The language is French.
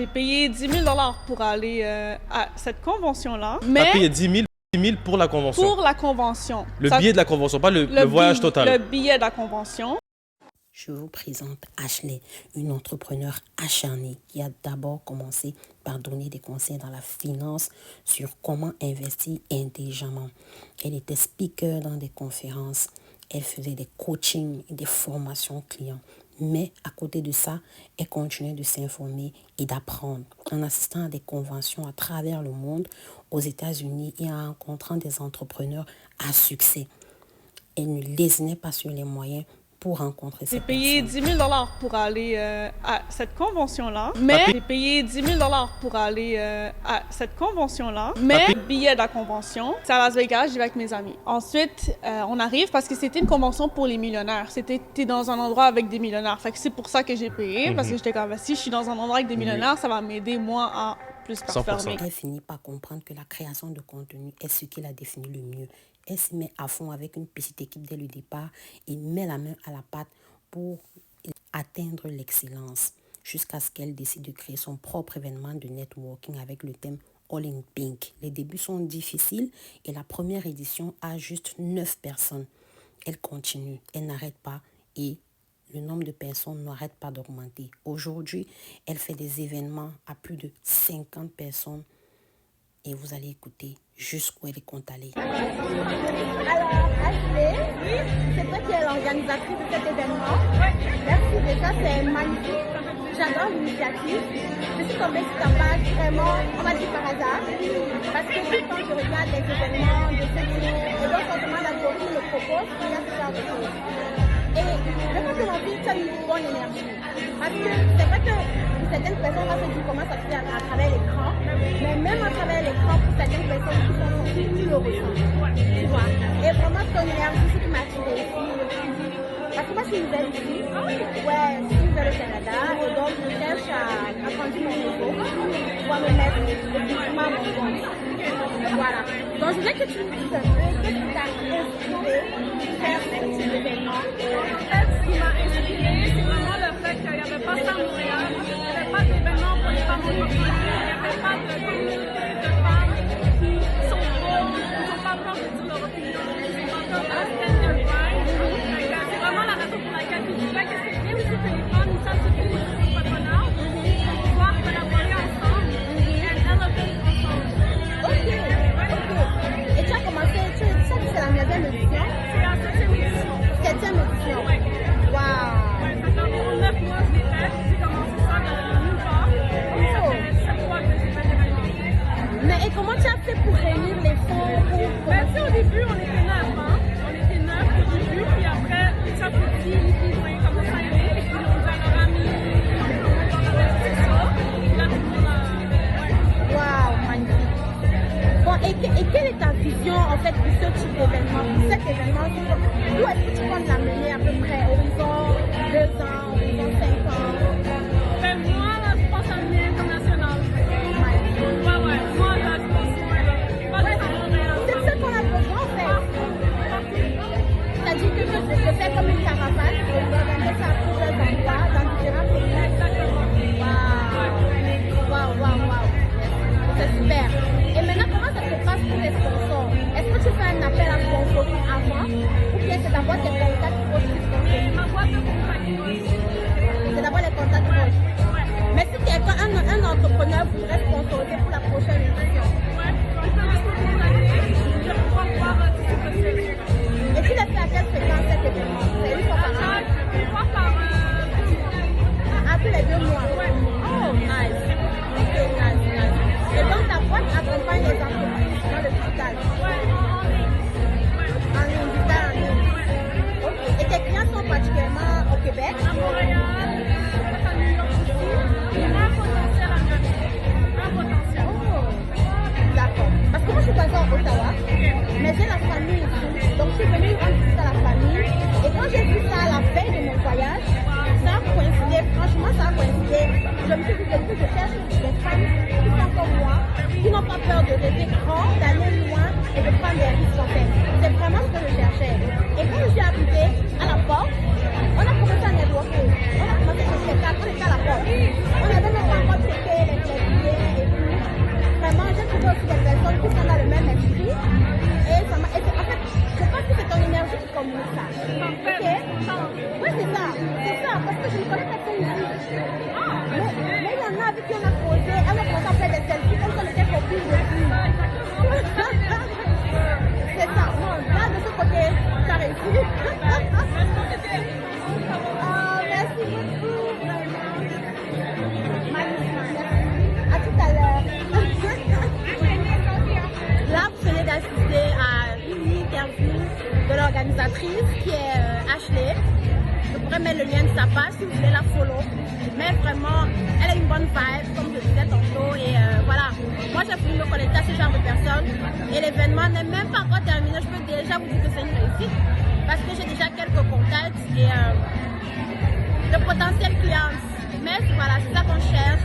payé 10 000 pour aller à cette convention-là. Mais t'as payé 10 000 pour la convention? Pour la convention. Le billet de la convention, pas le voyage total. Le billet de la convention. Je vous présente Ashley, une entrepreneure acharnée qui a d'abord commencé par donner des conseils dans la finance sur comment investir intelligemment. Elle était speaker dans des conférences, elle faisait des coachings et des formations clients. Mais à côté de ça, elle continuait de s'informer et d'apprendre en assistant à des conventions à travers le monde, aux États-Unis et en rencontrant des entrepreneurs à succès. Elle ne lésinait pas sur les moyens pour rencontrer ces personnes. J'ai payé 10 000 pour aller à cette convention-là. Mais j'ai payé 10 000 pour aller à cette convention-là. Mais le billet de la convention, c'est à Las Vegas, j'y vais avec mes amis. Ensuite, on arrive parce que c'était une convention pour les millionnaires. T'es dans un endroit avec des millionnaires. Fait que c'est pour ça que j'ai payé, parce que j'étais comme, si je suis dans un endroit avec des millionnaires, ça va m'aider, moi, à plus performer. Elle finit par comprendre que la création de contenu est ce qui la définit le mieux. Elle se met à fond avec une petite équipe dès le départ et met la main à la pâte pour atteindre l'excellence jusqu'à ce qu'elle décide de créer son propre événement de networking avec le thème All in Pink. Les débuts sont difficiles et la première édition a juste 9 personnes. Elle continue, elle n'arrête pas et le nombre de personnes n'arrête pas d'augmenter. Aujourd'hui, elle fait des événements à plus de 50 personnes et vous allez écouter jusqu'où elle compte aller. Alors, Ashley, c'est toi qui es l'organisatrice de cet événement. Merci, déjà, c'est magnifique. J'adore l'initiative. Je suis tombée sur ta page vraiment, on va dire par hasard. Parce que quand je regarde les événements de ce type, et donc forcément l'algorithme le propose, il y a ce genre de choses. Et je pense que l'envie, tu as une bonne énergie. Parce que c'est vrai que pour certaines personnes, on va se dire comment ça se fait à travers l'écran. Mais même à travers l'écran, pour certaines personnes qui sont sorties, tu le ressens. Tu vois. Et vraiment, ton énergie, c'est ce qui m'a attiré ici. Parce que moi, je suis nouvelle ici. Ouais, je suis nouvelle au Canada. Et donc, je cherche à grandir mon niveau. Pour me mettre effectivement à mon compte. Voilà. Donc, je voulais que tu me dises un peu qu'est-ce qui t'a inspiré de faire ce type d'événement. En fait, ce qui m'a inspiré, c'est vraiment le fait qu'il n'y avait pas ça à Montréal. Il n'y avait pas d'événement pour les femmes entrepreneurs. Il n'y avait pas de communauté de femmes qui sont pauvres, qui n'ont pas peur de dire leur opinion, qui sont pas peur de stand their ground. C'est vraiment la raison pour laquelle je disais que c'est bien aussi que les femmes ils savent ce que les entrepreneurs pour pouvoir collaborer ensemble et elevate ensemble. Ok. Et tu as commencé, tu sais que c'est la 9e édition? C'est la 7e édition. 7e édition? Oui. Waouh! Ouais, ça fait environ 9 mois que je l'ai fait. J'ai commencé ça de nulle part. Et ça fait 7 mois que j'ai fait l'événement. Mais et comment tu as fait pour réunir les fonds pour... Ben, tu sais, au début, on était 9, hein. On était 9 au début, puis après, petit à petit, les filles ont commencé à aider, et puis on nous a leur ami, on a fait ça. Puis là, tout le monde a... Ouais. Waouh, magnifique. Bon, et quelle est ta vision, en fait, pour ce type d'événement, pour cet événement? Où est-ce que tu comptes l'amener à peu près? Horizon 2 ans, horizon 5 ans? Ben, moi, là, je pense à l'année internationale. Ouais, moi, là, je pense, pas de temps. C'est ce qu'on a besoin, en fait. C'est-à-dire que je fais comme une caravane, je vais organiser ça à plusieurs endroits, dans différents pays. Exactement. Waouh. C'est super. Et maintenant, comment ça se passe pour les sponsors? Est-ce que tu fais un appel à sponsoring avant? Ou bien c'est d'abord tes contacts proches qui sponsorisent? Ma boîte de contact. C'est d'abord les contacts proches. Mais si quelqu'un, un entrepreneur voudrait sponsoriser pour la prochaine édition, Ouais, il peut juste me contacter. Je vais pouvoir voir tout ce que c'est. et tu l'as fait à quelle fréquence cet événement? C'est une fois par an? Une fois par Tous les 2 mois? Ouais. Oh, nice. Ok, nice. Et donc ta boîte accompagne les entreprises dans le digital? Ouais, en ligne. En ligne, digital en ligne. Ok. Et tes clients sont particulièrement au Québec? À Montréal, peut-être à New York aussi. Il y a un potentiel à Québec. Un potentiel. Oh, d'accord. Parce que moi, je suis basée à Ottawa, mais j'ai la famille ici. Donc, je suis venue rendre visite à la famille. Et quand j'ai vu ça à la veille de mon voyage, ça a coïncidé. Franchement, ça a coïncidé. Je me suis dit que je cherche des femmes qui sont comme moi, qui n'ont pas peur de rêver grand, d'aller loin et de prendre des risques en fait. C'est vraiment ce que je cherchais. Et quand je suis arrivée à la porte, on a commencé à networker. On a commencé à chercher quelqu'un, on était à la porte. On avait même pas encore checké les l'organisatrice qui est Ashley. Je pourrais mettre le lien de sa page si vous voulez la follow. Mais vraiment, elle a une bonne vibe, comme je disais tantôt. Et voilà, moi j'ai voulu me connecter à ce genre de personnes. Et l'événement n'est même pas encore terminé. Je peux déjà vous dire que c'est une réussite. Parce que j'ai déjà quelques contacts et de potentiels clients. Mais voilà, c'est ça qu'on cherche.